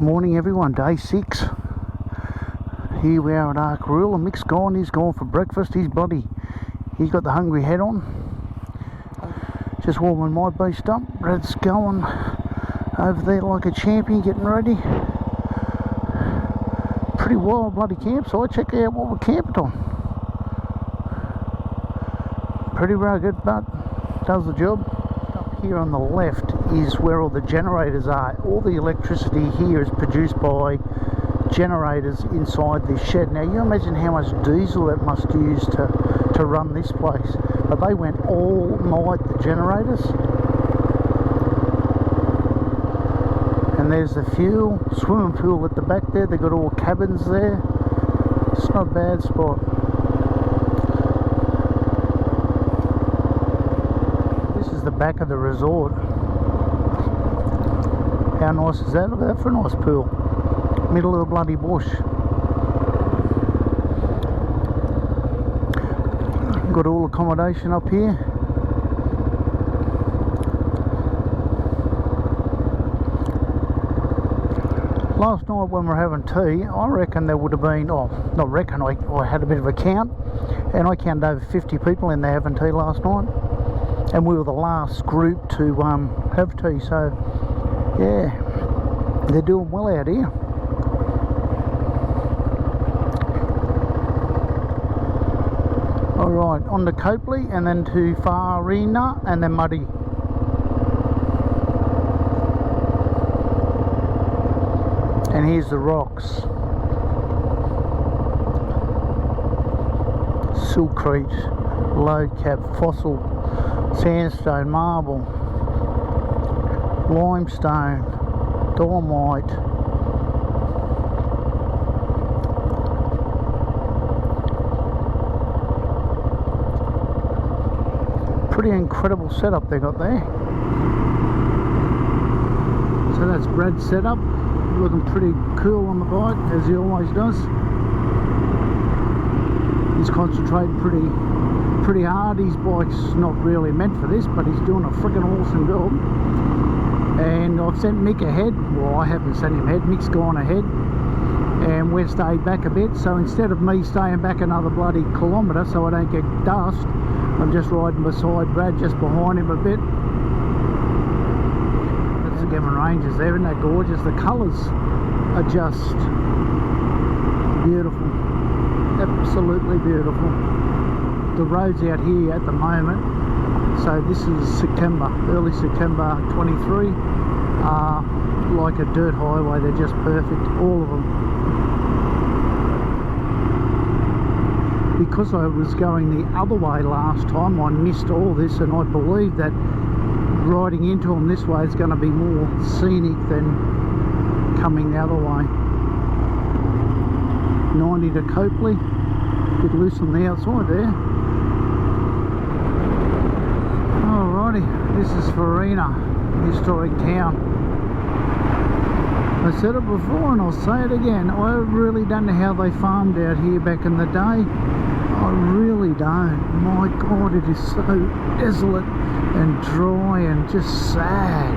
Morning everyone, day 6. Here we are at Arkaroola. Mick's gone, he's gone for breakfast. He's got the hungry head on. Just warming my beast up. Brad's going over there like a champion, getting ready. Pretty wild bloody campsite. Check out what we're camped on. Pretty rugged, but does the job. Up here on the left is where all the generators are. All the electricity here is produced by generators inside this shed. Now you imagine how much diesel that must use to run this place. But they went all night, the generators. And there's the fuel, swimming pool at the back there. They've got all cabins there. It's not a bad spot. This is the back of the resort. How nice is that? Look at that for a nice pool. Middle of the bloody bush. Got all accommodation up here. Last night when we were having tea, I reckon there would have been, oh, not reckon, I had a bit of a count, and I counted over 50 people in there having tea last night. And we were the last group to have tea, so yeah, they're doing well out here. Alright, on to Copley and then to Farina and then Marree. And here's the rocks. Silkrete, low cap, fossil, sandstone, marble, limestone, dolomite. Pretty incredible setup they got there. So that's Brad's setup, looking pretty cool on the bike as he always does. He's concentrating pretty hard. His bike's not really meant for this, but he's doing a freaking awesome job. And I've sent Mick ahead. Well, I haven't sent him ahead, Mick's gone ahead, and we've stayed back a bit. So instead of me staying back another bloody kilometre so I don't get dust, I'm just riding beside Brad, just behind him a bit. That's the Flinders Ranges there, isn't that gorgeous? The colours are just beautiful, absolutely beautiful. The roads out here at the moment, so this is September, early September 23, are like a dirt highway. They're just perfect, all of them. Because I was going the other way last time, I missed all this, and I believe that riding into them this way is going to be more scenic than coming the other way. 90 to Copley, bit loose on the outside there. Alrighty, this is Farina, historic town. I said it before and I'll say it again, I really don't know how they farmed out here back in the day. I really don't. My God, it is so desolate and dry and just sad.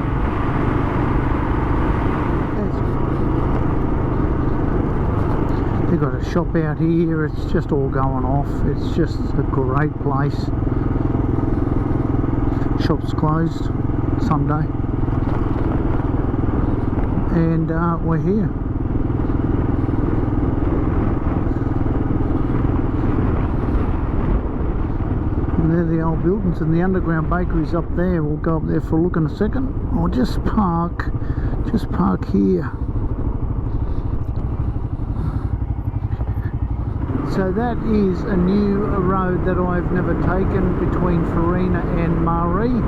They've got a shop out here, it's just all going off. It's just a great place. Shop's closed Sunday. And we're here. And they're the old buildings, and the underground bakery's up there. We'll go up there for a look in a second. I'll just park here. So that is a new road that I've never taken between Farina and Marree,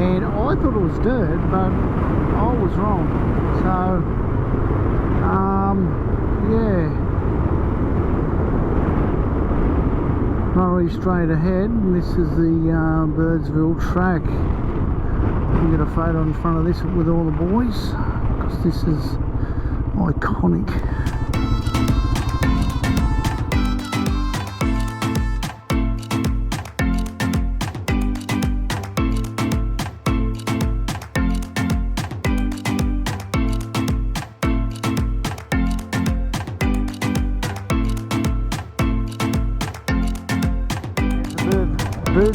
and I thought it was dirt, but I was wrong. So yeah, Marree straight ahead, and this is the Birdsville track. I'll get a photo in front of this with all the boys, because this is iconic.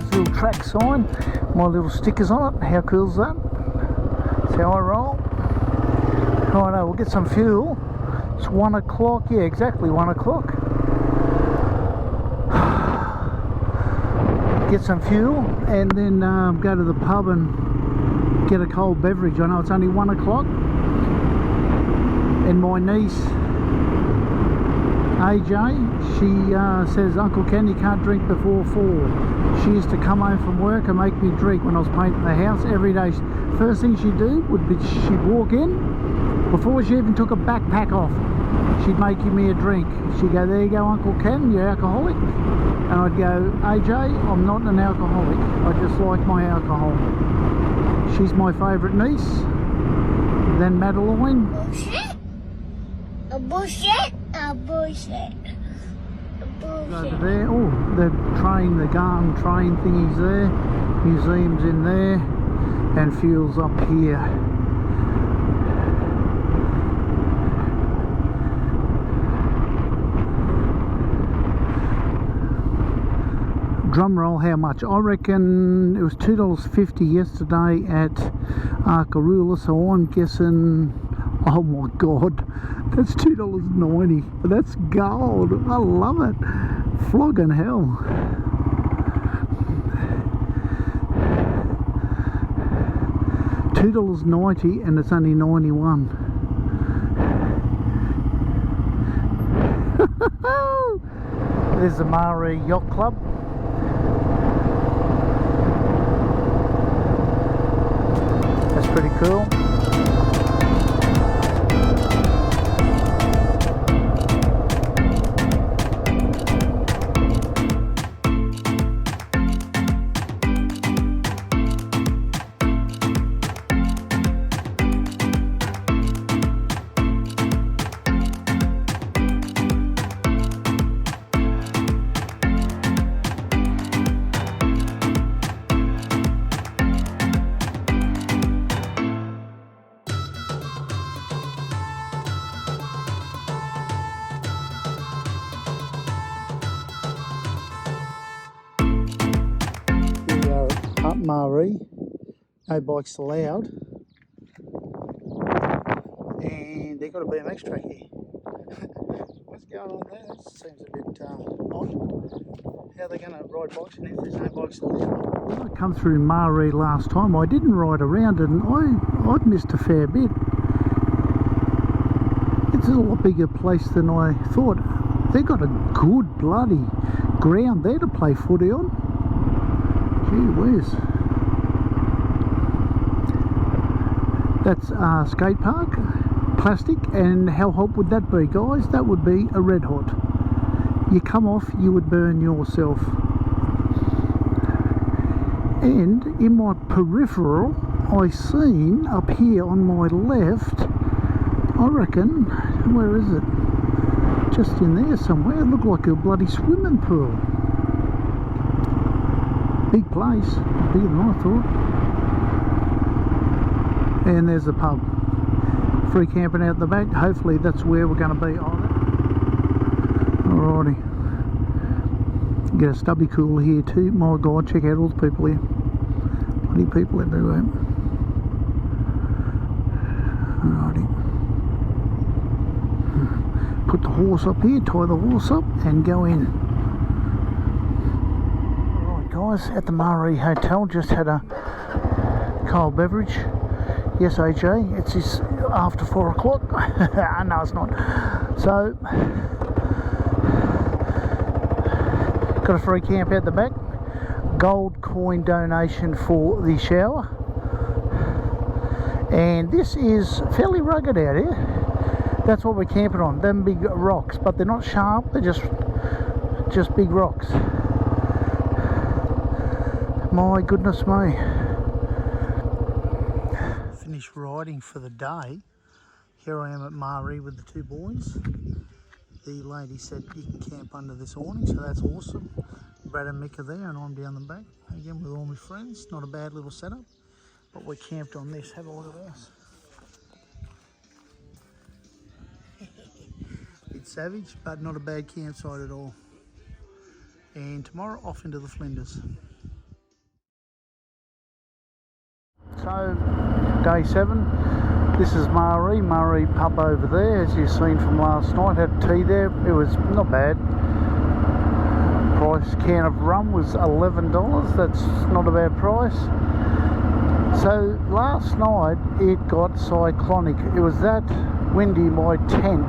nice little track sign, my little stickers on it. How cool is that? That's how I roll. Righto, we'll get some fuel. It's 1 o'clock, yeah, exactly 1 o'clock. Get some fuel and then go to the pub and get a cold beverage. I know it's only 1 o'clock, and my niece AJ, she says, Uncle Ken, you can't drink before 4. She used to come home from work and make me drink when I was painting the house every day. First thing she'd do would be she'd walk in, before she even took a backpack off, she'd make me a drink. She'd go, there you go, Uncle Ken, you're alcoholic. And I'd go, AJ, I'm not an alcoholic, I just like my alcohol. She's my favourite niece. Then Madeline. Bullshit. A bullshit. A bullshit. A bullshit. Over there, oh, the train, the Garden train thingy's there. Museum's in there. And fuel's up here. Drum roll, how much? I reckon it was $2.50 yesterday at Arkaroola, so I'm guessing, oh my god, that's $2.90. That's gold. I love it. Flogging hell. $2.90 and it's only 91. There's the Marree Yacht Club. That's pretty cool. Up Marree, no bikes allowed, and they've got a BMX track here. What's going on there? That seems a bit odd. How are they going to ride bikes and if there's no bikes allowed? When I come through Marree last time, I didn't ride around it and I've missed a fair bit. It's a lot bigger place than I thought. They've got a good bloody ground there to play footy on. Gee whiz. That's skate park, plastic, and how hot would that be, guys? That would be a red hot. You come off, you would burn yourself. And in my peripheral, I seen up here on my left, I reckon, where is it? Just in there somewhere, it looked like a bloody swimming pool. Big place, bigger than I thought. And there's the pub. Free camping out the back. Hopefully that's where we're going to be on it. Alrighty. Get a stubby cooler here too. My god, check out all the people here. Bloody people everywhere. Alrighty. Put the horse up here, tie the horse up and go in. Guys, at the Marree Hotel, just had a cold beverage. Yes, AJ, it's just after 4 o'clock. No, it's not. So, got a free camp out the back. Gold coin donation for the shower. And this is fairly rugged out here. That's what we're camping on. Them big rocks, but they're not sharp. They're just big rocks. My goodness me. Finished riding for the day. Here I am at Marree with the two boys. The lady said you can camp under this awning, so that's awesome. Brad and Mick are there and I'm down the back. Again with all my friends. Not a bad little setup. But we're camped on this. Have a look at this. It's savage, but not a bad campsite at all. And tomorrow off into the Flinders. So, day 7. This is Marree pub over there, as you've seen from last night. Had tea there. It was not bad. Price can of rum was $11. That's not a bad price. So last night it got cyclonic. It was that windy. My tent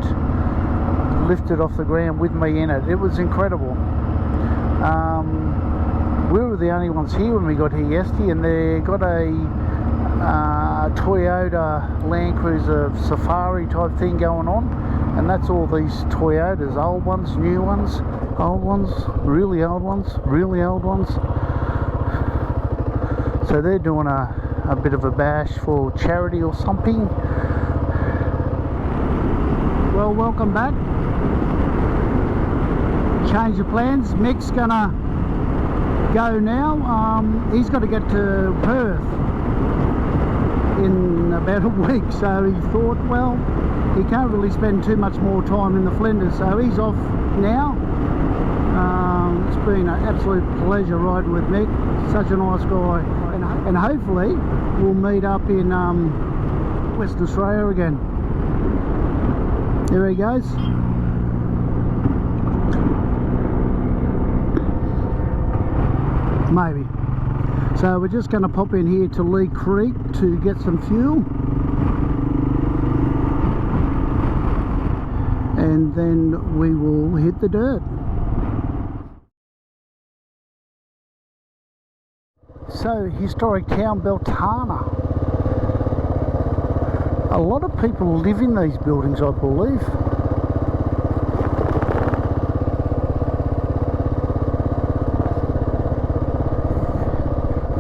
lifted off the ground with me in it. It was incredible. We were the only ones here when we got here yesterday, and they got a Toyota Land Cruiser Safari type thing going on, and that's all these Toyotas, old ones, new ones, old ones, really old ones, really old ones. So they're doing a bit of a bash for charity or something. Well, welcome back. Change of plans. Mick's gonna go now. He's got to get to Perth in about a week, so he thought, well, he can't really spend too much more time in the Flinders, so he's off now. It's been an absolute pleasure riding with Mick. Such a nice guy, and hopefully we'll meet up in Western Australia again. There he goes. Maybe. So we're just going to pop in here to Lee Creek to get some fuel, and then we will hit the dirt. So, historic town Beltana. A lot of people live in these buildings, I believe.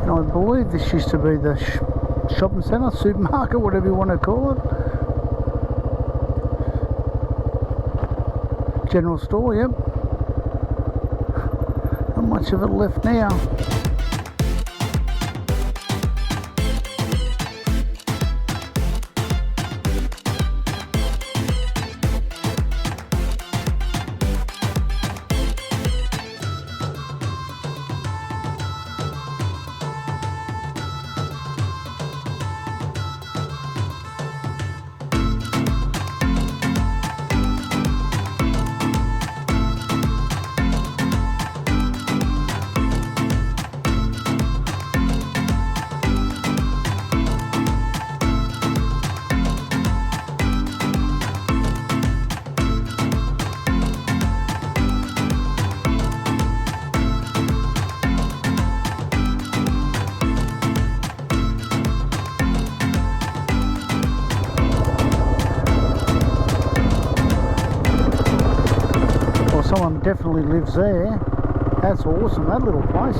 I believe this used to be the shopping centre, supermarket, whatever you want to call it. General store, yep. Not much of it left now. Someone definitely lives there. That's awesome, that little place.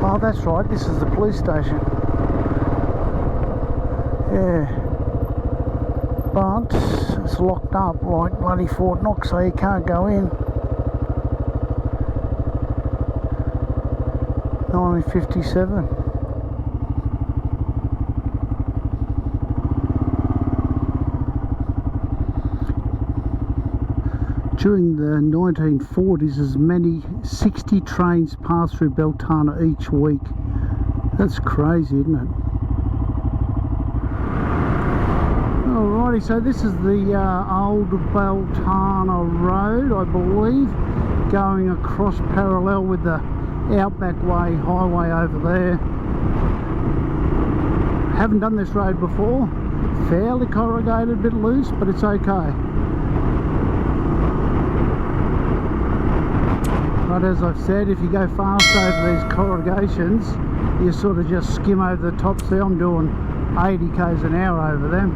Oh, that's right, this is the police station. Yeah. But it's locked up like bloody Fort Knox, so you can't go in. 1957. During the 1940s, as many 60 trains passed through Beltana each week. That's crazy, isn't it? Alrighty, so this is the old Beltana Road, I believe, going across parallel with the Outback Way highway over there. Haven't done this road before. Fairly corrugated, a bit loose, but it's okay. But as I've said, if you go fast over these corrugations, you sort of just skim over the top. See, I'm doing 80 k's an hour over them.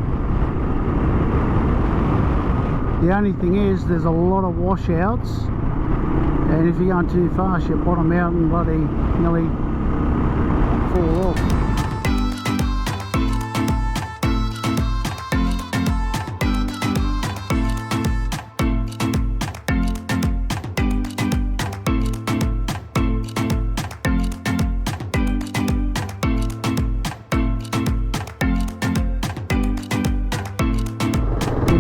The only thing is, there's a lot of washouts, and if you're going too fast, you bottom out and bloody nearly fall off.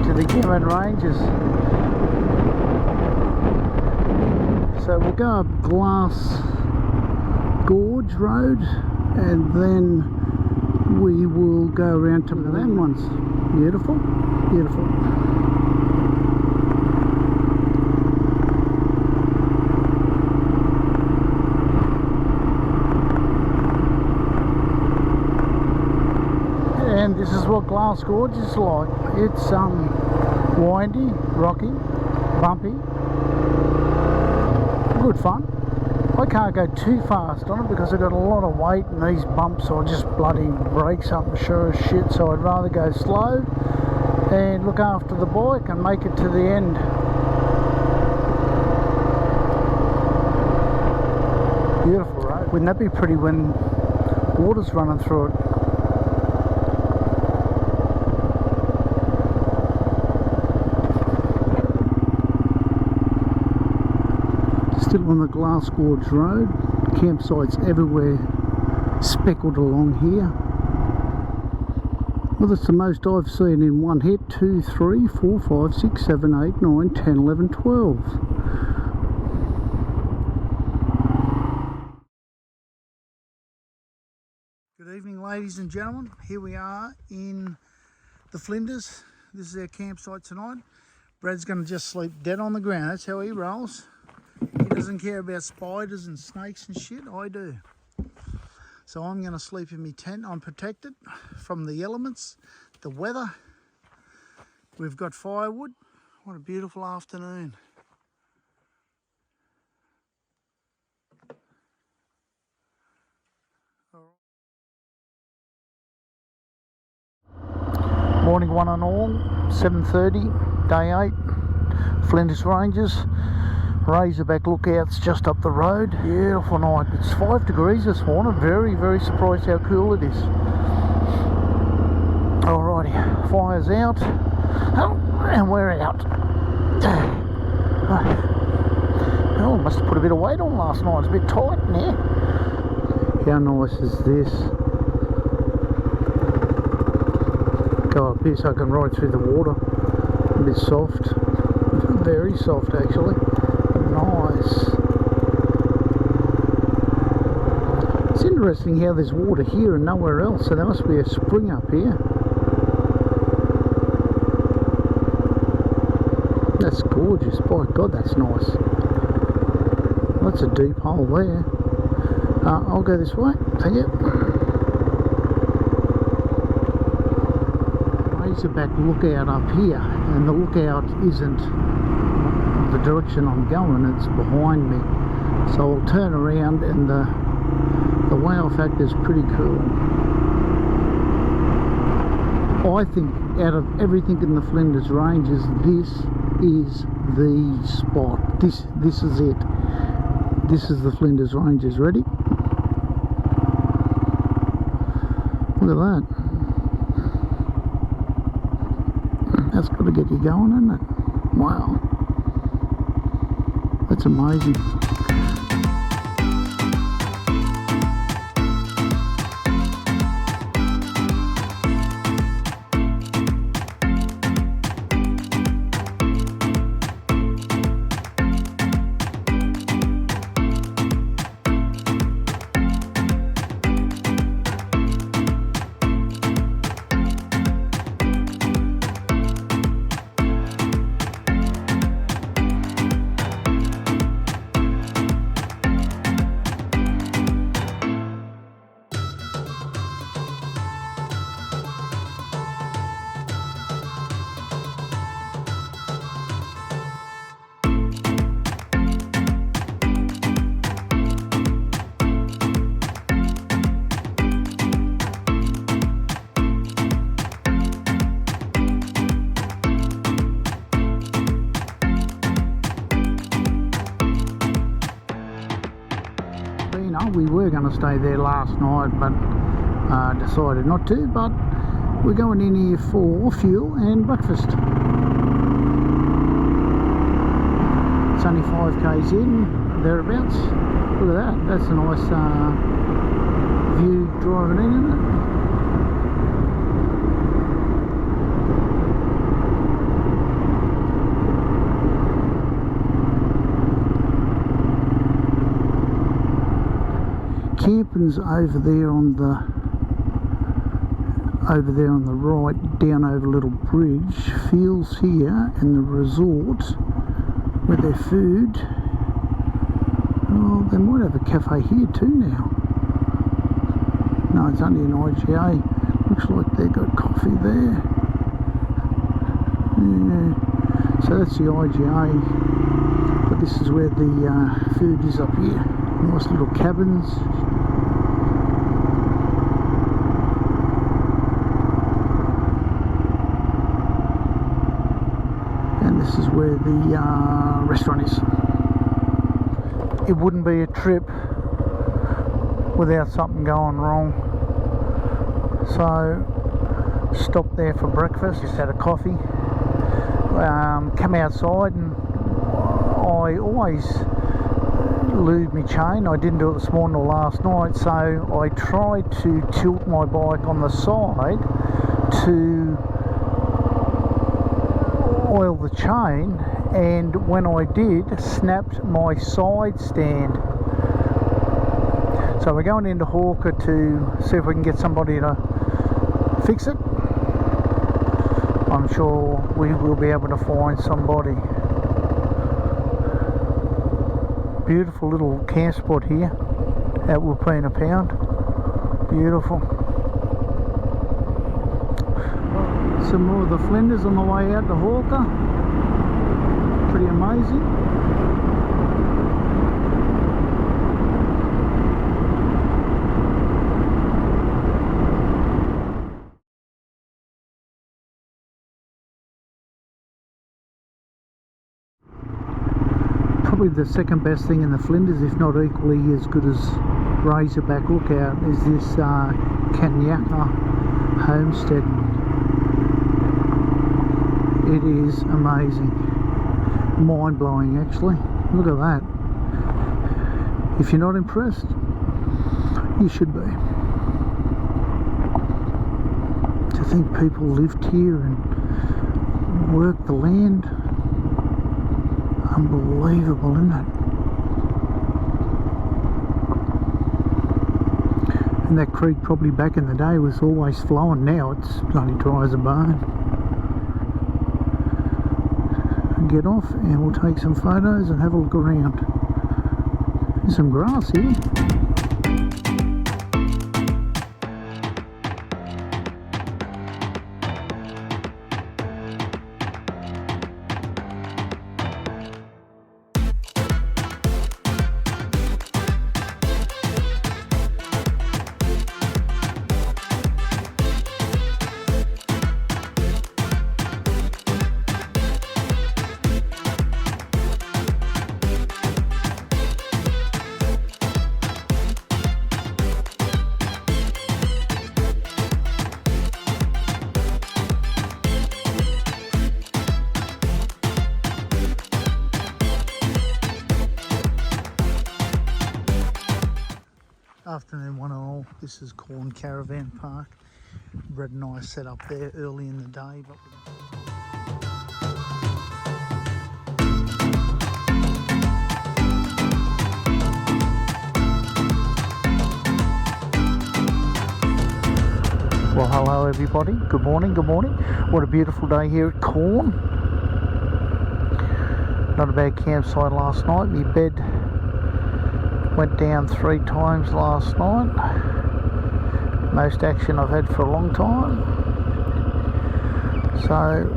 The Flinders Ranges. So we'll go up Glass Gorge Road, and then we will go around to the them ones. Beautiful, beautiful. And this is what Glass Gorge is like. It's windy, rocky, bumpy, good fun. I can't go too fast on it because I've got a lot of weight, and these bumps will just bloody break something sure as shit, so I'd rather go slow and look after the bike and make it to the end. Beautiful road. Wouldn't that be pretty when water's running through it? Still on the Glass Gorge Road, campsites everywhere speckled along here. Well, that's the most I've seen in one hit. 2, 3, 4, 5, 6, 7, 8, 9, 10, 11, 12. Good evening, ladies and gentlemen. Here we are in the Flinders. This is our campsite tonight. Brad's going to just sleep dead on the ground. That's how he rolls. He doesn't care about spiders and snakes and shit. I do. So I'm going to sleep in my tent. I'm protected from the elements, the weather. We've got firewood. What a beautiful afternoon. Morning one and all, 7:30, day 8, Flinders Ranges. Razorback lookouts just up the road. Beautiful night. It's 5 degrees this morning. Very, very surprised how cool it is. Alrighty, fire's out. Oh, and we're out. Oh, must have put a bit of weight on last night. It's a bit tight in here. How nice is this? Go up here so I can ride through the water. A bit soft. Very soft actually. Nice. It's interesting how there's water here and nowhere else, so there must be a spring up here. That's gorgeous. By God, that's nice. That's a deep hole there. I'll go this way. Thank you. Razorback lookout up here, and the lookout isn't the direction I'm going, it's behind me, so I'll turn around, and the wow factor is pretty cool. I think out of everything in the Flinders Ranges, this is the spot. This is it. This is the Flinders Ranges. Ready? Look at that. That's got to get you going, isn't it? Wow. That's amazing. We were going to stay there last night, but decided not to, but we're going in here for fuel and breakfast. It's only 5k's in, thereabouts. Look at that, that's a nice view driving in, isn't it? camping's over there on the right, down over a little bridge. Fields here and the resort with their food. Oh, they might have a cafe here too now. No, it's only an IGA. Looks like they've got coffee there. Yeah. So that's the IGA. But this is where the food is up here. Nice little cabins. And this is where the restaurant is. It wouldn't be a trip without something going wrong. So stopped there for breakfast, just had a coffee, come outside, and I always lose my chain. I didn't do it this morning or last night, so I tried to tilt my bike on the side to oil the chain, and when I did, snapped my side stand. So we're going into Hawker to see if we can get somebody to fix it. I'm sure we will be able to find somebody. Beautiful little camp spot here at Whoopeen Pound. Beautiful. Some more of the Flinders on the way out to Hawker. Pretty amazing. Probably the second best thing in the Flinders, if not equally as good as Razorback Lookout, is this Kanyaka homestead. It is amazing, mind-blowing actually. Look at that. If you're not impressed, you should be. To think people lived here and worked the land. Unbelievable, isn't it? And that creek probably back in the day was always flowing. Now it's bloody dry as a bone. Get off and we'll take some photos and have a look around. There's some grass here. Afternoon one and all, this is Quorn Caravan Park. Brett and I set up there early in the day. Well, hello everybody, good morning, good morning. What a beautiful day here at Quorn. Not a bad campsite last night. My bed went down 3 times last night. Most action I've had for a long time. So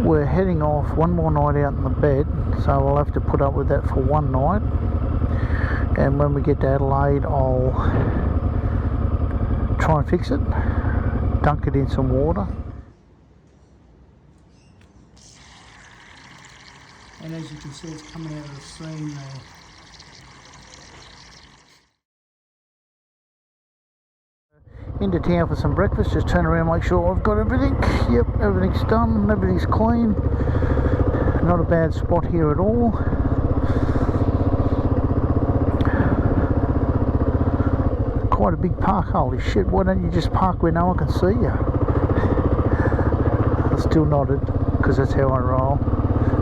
we're heading off, one more night out in the bed, so we'll have to put up with that for one night. And when we get to Adelaide, I'll try and fix it, dunk it in some water. And as you can see, it's coming out of the seam there. Into town for some breakfast, just turn around, make sure I've got everything. Yep, everything's done, everything's clean. Not a bad spot here at all. Quite a big park, holy shit, why don't you just park where no one can see you? I still nodded, because that's how I roll,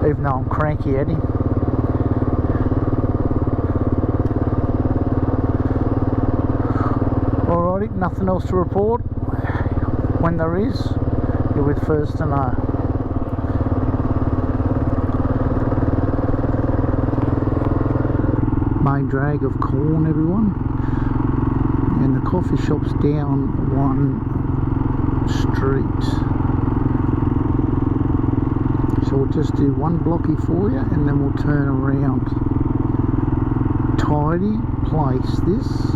even though I'm cranky at him. Alrighty, nothing else to report. When there is, you're with first to know. Main drag of Quorn, everyone. And the coffee shop's down one street. So we'll just do one blocky for you and then we'll turn around. Tidy place this.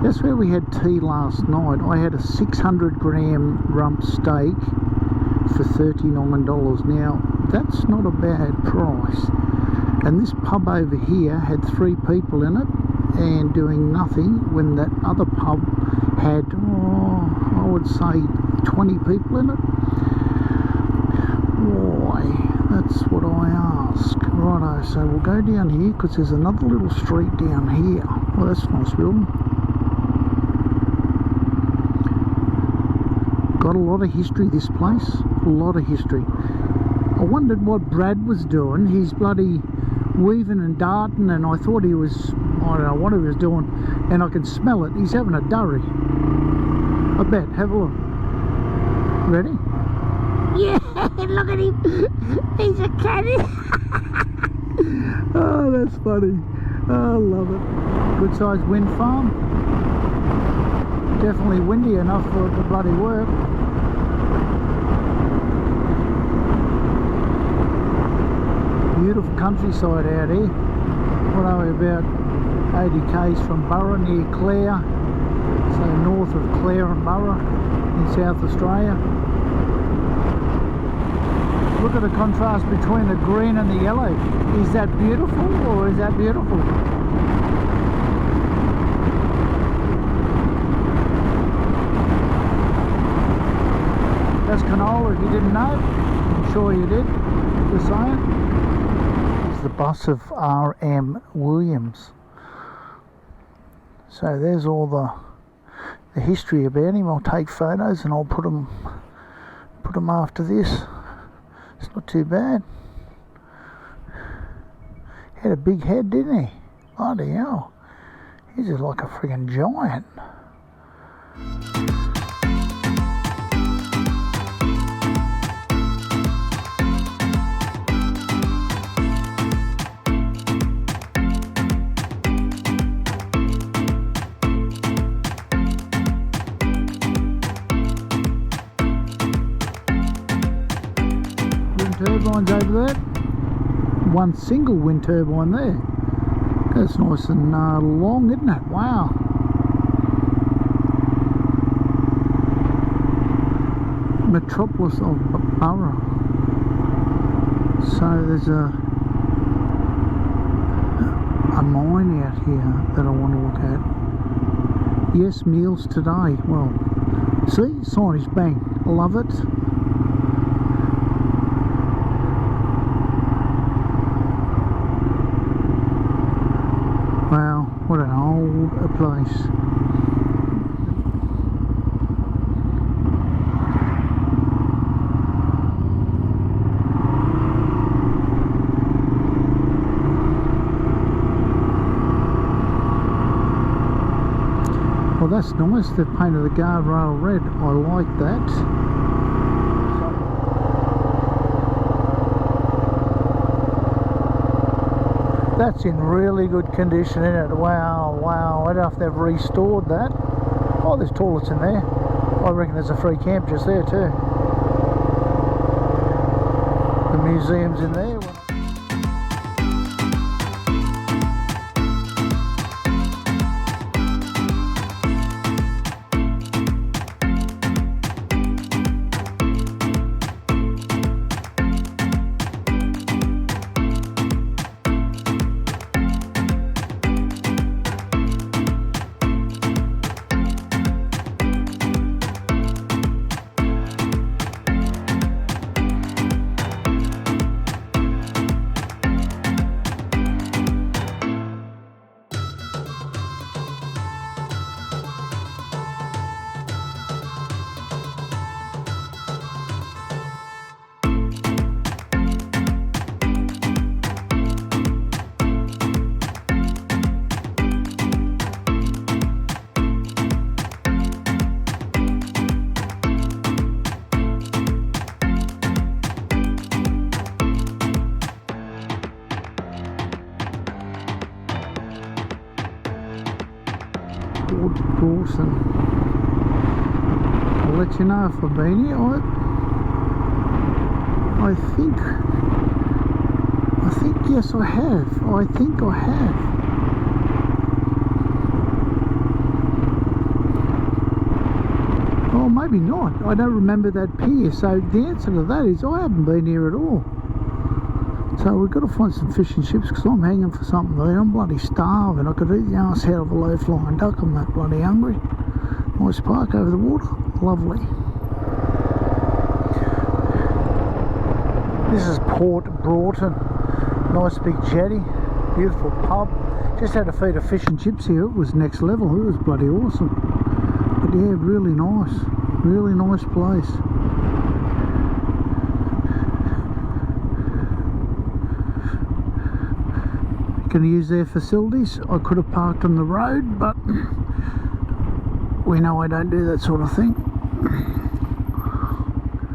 That's where we had tea last night. I had a 600 gram rump steak for $39. Now that's not a bad price. And this pub over here had 3 people in it and doing nothing, when that other pub had, I would say 20 people in it. Why? That's what I ask. Righto, so we'll go down here because there's another little street down here. Well, that's a nice building. Got a lot of history, this place. A lot of history. I wondered what Brad was doing. He's bloody weaving and darting, and I thought he was, I don't know what he was doing, and I can smell it. He's having a durry. I bet. Have a look. Ready? Yeah, look at him. He's a caddy. Oh, that's funny. Oh, I love it. Good sized wind farm. Definitely windy enough for it to bloody work. Beautiful countryside out here. What are we, about 80 k's from Burra, near Clare, so north of Clare and Burra in South Australia. Look at the contrast between the green and the yellow. Is that beautiful, or is that beautiful? That's canola, if you didn't know. I'm sure you did. Just saying. The bus of R.M. Williams. So there's all the history about him. I'll take photos and I'll put them after this. It's not too bad. He had a big head, didn't he? Bloody hell. He's just like a friggin' giant. Turbines over there. One single wind turbine there. That's nice and long, isn't it? Wow. Metropolis of Burra. So there's a mine out here that I want to look at. Yes, meals today. Well, see, signage, bang. Love it. Wow, what an old place. Well, that's nice. They've painted the guardrail red. I like that. That's in really good condition, isn't it? Wow, wow. I don't know if they've restored that. Oh, there's toilets in there. I reckon there's a free camp just there too. The museum's in there. Port Broughton. I'll let you know if I've been here. I think yes I have. I think I have. Oh, maybe not. I don't remember that pier. So the answer to that is I haven't been here at all. So we've got to find some fish and chips because I'm hanging for something to eat. I'm bloody starving. I could eat the arse out of a low-flying duck. I'm that bloody hungry. Nice park over the water. Lovely. This is Port Broughton. Nice big jetty. Beautiful pub. Just had a feed of fish and chips here. It was next level. It was bloody awesome. But yeah, really nice. Really nice place. Going to use their facilities. I could have parked on the road, but we know I don't do that sort of thing.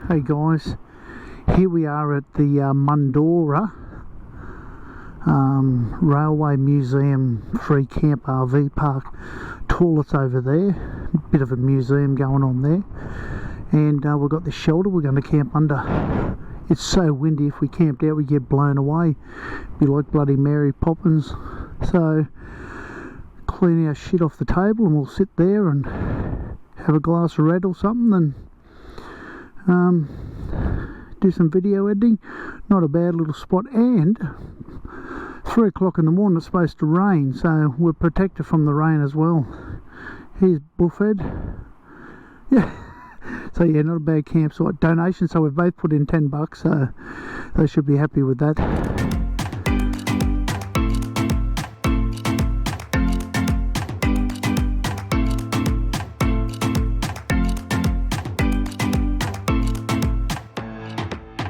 Hey guys, here we are at the Mundora Railway Museum free camp RV park. Toilets over there, bit of a museum going on there, and we've got the shelter we're going to camp under. It's so windy, if we camped out we get blown away. Be like bloody Mary Poppins. So clean our shit off the table and we'll sit there and have a glass of red or something and do some video editing. Not a bad little spot. And 3 o'clock in the morning it's supposed to rain, so we're protected from the rain as well. Here's Buffett. Yeah. So yeah, not a bad campsite. Donation, so we've both put in $10, so they should be happy with that.